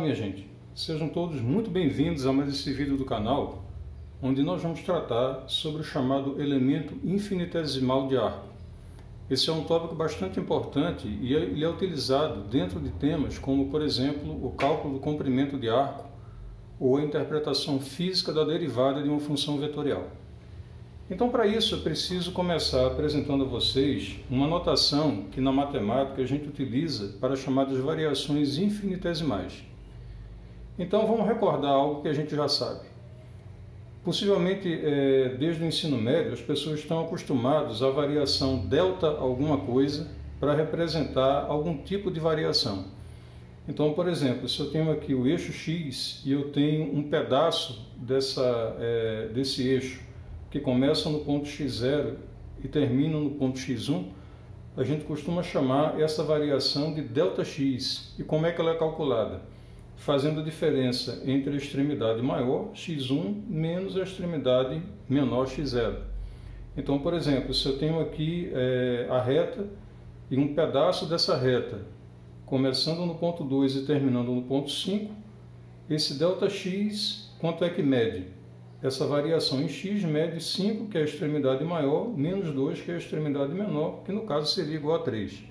minha gente, sejam todos muito bem-vindos a mais esse vídeo do canal, onde nós vamos tratar sobre o chamado elemento infinitesimal de arco. Esse é um tópico bastante importante e ele é utilizado dentro de temas como, por exemplo, o cálculo do comprimento de arco ou a interpretação física da derivada de uma função vetorial. Então, para isso, eu preciso começar apresentando a vocês uma notação que na matemática a gente utiliza para as chamadas variações infinitesimais. Então, vamos recordar algo que a gente já sabe. Possivelmente, desde o ensino médio, as pessoas estão acostumadas à variação delta alguma coisa para representar algum tipo de variação. Então, por exemplo, se eu tenho aqui o eixo x e eu tenho um pedaço desse eixo que começa no ponto x0 e termina no ponto x1, a gente costuma chamar essa variação de ΔX. E como é que ela é calculada? Fazendo a diferença entre a extremidade maior, x1, menos a extremidade menor, x0. Então, por exemplo, se eu tenho aqui a reta e um pedaço dessa reta, começando no ponto 2 e terminando no ponto 5, esse ΔX, quanto é que mede? Essa variação em x mede 5, que é a extremidade maior, menos 2, que é a extremidade menor, que no caso seria igual a 3.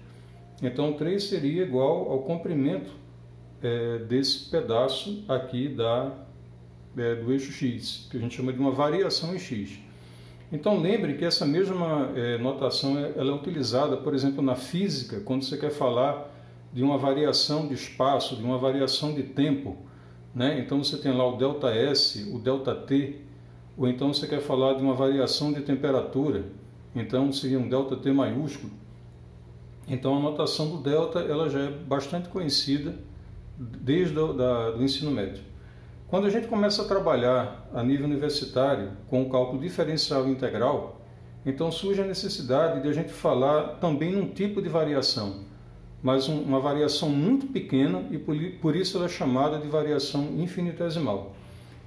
Então, 3 seria igual ao comprimento desse pedaço aqui do eixo x, que a gente chama de uma variação em x. Então, lembre que essa mesma notação ela é utilizada, por exemplo, na física, quando você quer falar de uma variação de espaço, de uma variação de tempo, né? Então você tem lá o ΔS, o ΔT, ou então você quer falar de uma variação de temperatura, então seria um ΔT maiúsculo. Então a notação do delta ela já é bastante conhecida desde do ensino médio. Quando a gente começa a trabalhar a nível universitário com o cálculo diferencial e integral, então surge a necessidade de a gente falar também num tipo de variação, mas uma variação muito pequena e por isso ela é chamada de variação infinitesimal.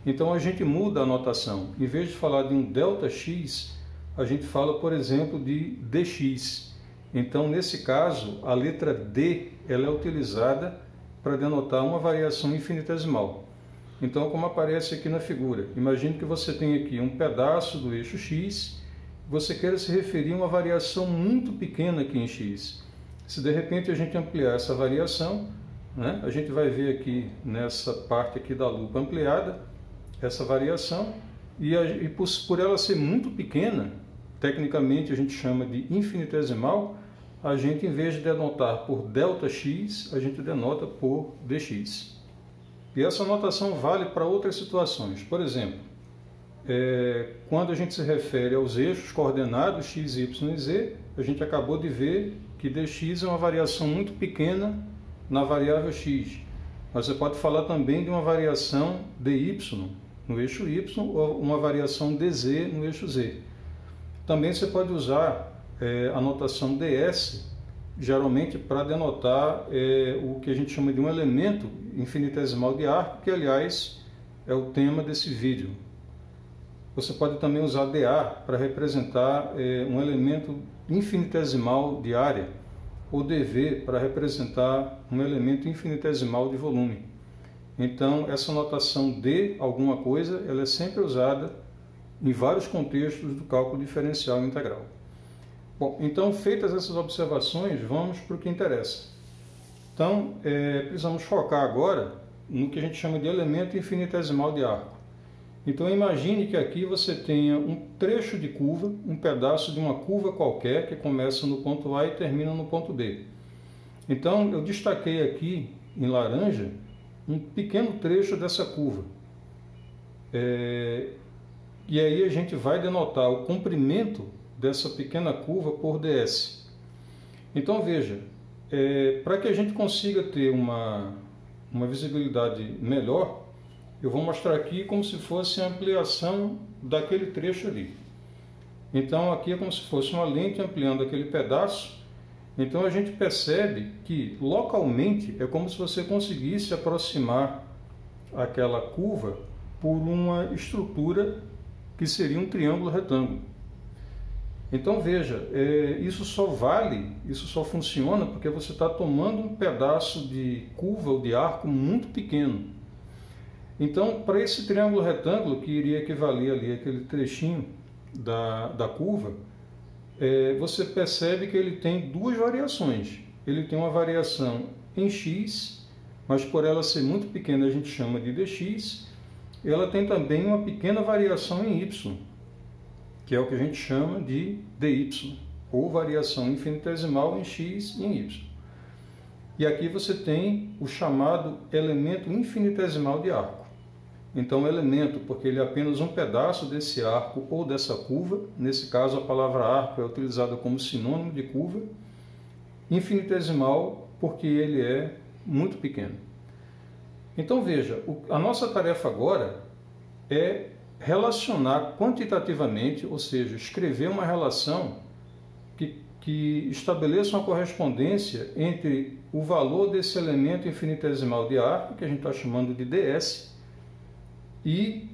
Então a gente muda a notação. Em vez de falar de um ΔX, a gente fala, por exemplo, de dx. Então, nesse caso, a letra D ela é utilizada para denotar uma variação infinitesimal. Então, como aparece aqui na figura, imagine que você tem aqui um pedaço do eixo x, você queira se referir a uma variação muito pequena aqui em x. Se de repente a gente ampliar essa variação, né, a gente vai ver aqui nessa parte aqui da lupa ampliada, essa variação, e por ela ser muito pequena, tecnicamente a gente chama de infinitesimal, a gente, em vez de denotar por ΔX, a gente denota por dx. E essa notação vale para outras situações. Por exemplo, quando a gente se refere aos eixos coordenados x, y e z, a gente acabou de ver que dx é uma variação muito pequena na variável x. Mas você pode falar também de uma variação dy no eixo y ou uma variação dz no eixo z. Também você pode usar a notação ds, geralmente para denotar o que a gente chama de um elemento infinitesimal de arco, que aliás é o tema desse vídeo. Você pode também usar dA para representar um elemento infinitesimal de área, ou dV para representar um elemento infinitesimal de volume. Então, essa notação de alguma coisa, ela é sempre usada em vários contextos do cálculo diferencial e integral. Bom, então, feitas essas observações, vamos para o que interessa. Então, precisamos focar agora no que a gente chama de elemento infinitesimal de arco. Então imagine que aqui você tenha um trecho de curva, um pedaço de uma curva qualquer que começa no ponto A e termina no ponto B. Então eu destaquei aqui em laranja um pequeno trecho dessa curva. E aí a gente vai denotar o comprimento dessa pequena curva por ds. Então veja, para que a gente consiga ter uma visibilidade melhor, eu vou mostrar aqui como se fosse a ampliação daquele trecho ali. Então aqui é como se fosse uma lente ampliando aquele pedaço. Então a gente percebe que localmente é como se você conseguisse aproximar aquela curva por uma estrutura que seria um triângulo retângulo. Então veja, isso só funciona porque você está tomando um pedaço de curva ou de arco muito pequeno. Então, para esse triângulo retângulo, que iria equivaler ali aquele trechinho da curva, você percebe que ele tem duas variações. Ele tem uma variação em x, mas por ela ser muito pequena a gente chama de dx. Ela tem também uma pequena variação em y, que é o que a gente chama de dy, ou variação infinitesimal em x e em y. E aqui você tem o chamado elemento infinitesimal de arco. Então, elemento, porque ele é apenas um pedaço desse arco ou dessa curva. Nesse caso, a palavra arco é utilizada como sinônimo de curva. Infinitesimal, porque ele é muito pequeno. Então, veja, a nossa tarefa agora é relacionar quantitativamente, ou seja, escrever uma relação que estabeleça uma correspondência entre o valor desse elemento infinitesimal de arco, que a gente está chamando de ds, e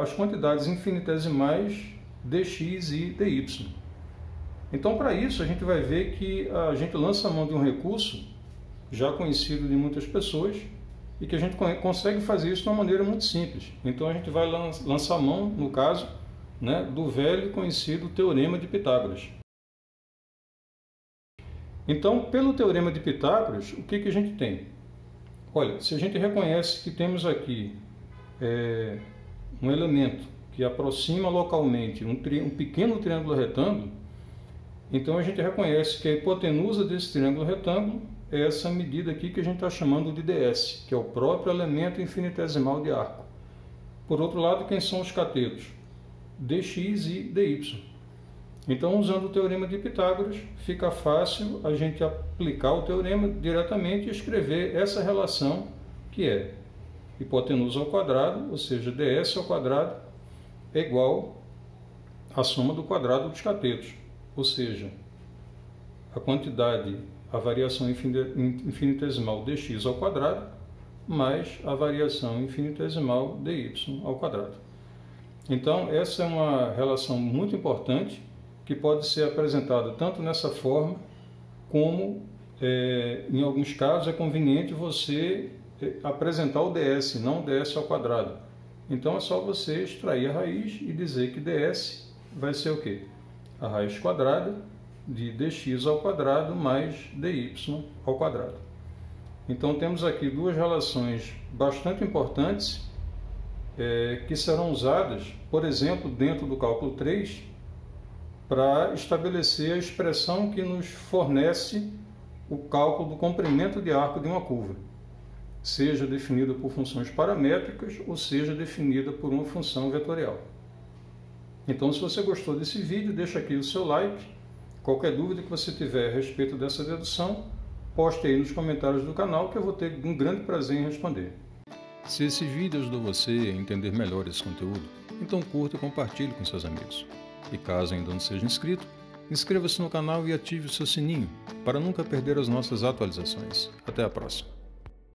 as quantidades infinitesimais dx e dy. Então, para isso, a gente vai ver que a gente lança a mão de um recurso já conhecido de muitas pessoas e que a gente consegue fazer isso de uma maneira muito simples. Então, a gente vai lançar a mão, no caso, né, do velho e conhecido Teorema de Pitágoras. Então, pelo Teorema de Pitágoras, o que a gente tem? Olha, se a gente reconhece que temos aqui um elemento que aproxima localmente um pequeno triângulo retângulo, então a gente reconhece que a hipotenusa desse triângulo retângulo é essa medida aqui que a gente está chamando de ds, que é o próprio elemento infinitesimal de arco. Por outro lado, quem são os catetos? Dx e dy. Então, usando o Teorema de Pitágoras, fica fácil a gente aplicar o teorema diretamente e escrever essa relação que é hipotenusa ao quadrado, ou seja, ds ao quadrado é igual à soma do quadrado dos catetos, ou seja, a variação infinitesimal dx ao quadrado mais a variação infinitesimal dy ao quadrado. Então, essa é uma relação muito importante que pode ser apresentada tanto nessa forma como, em alguns casos, é conveniente você apresentar o ds, não o ds ao quadrado. Então é só você extrair a raiz e dizer que ds vai ser o quê? A raiz quadrada de dx ao quadrado mais dy ao quadrado. Então temos aqui duas relações bastante importantes que serão usadas, por exemplo, dentro do cálculo 3, para estabelecer a expressão que nos fornece o cálculo do comprimento de arco de uma curva, seja definida por funções paramétricas ou seja definida por uma função vetorial. Então, se você gostou desse vídeo, deixa aqui o seu like. Qualquer dúvida que você tiver a respeito dessa dedução, poste aí nos comentários do canal que eu vou ter um grande prazer em responder. Se esse vídeo ajudou você a entender melhor esse conteúdo, então curta e compartilhe com seus amigos. E caso ainda não seja inscrito, inscreva-se no canal e ative o seu sininho para nunca perder as nossas atualizações. Até a próxima!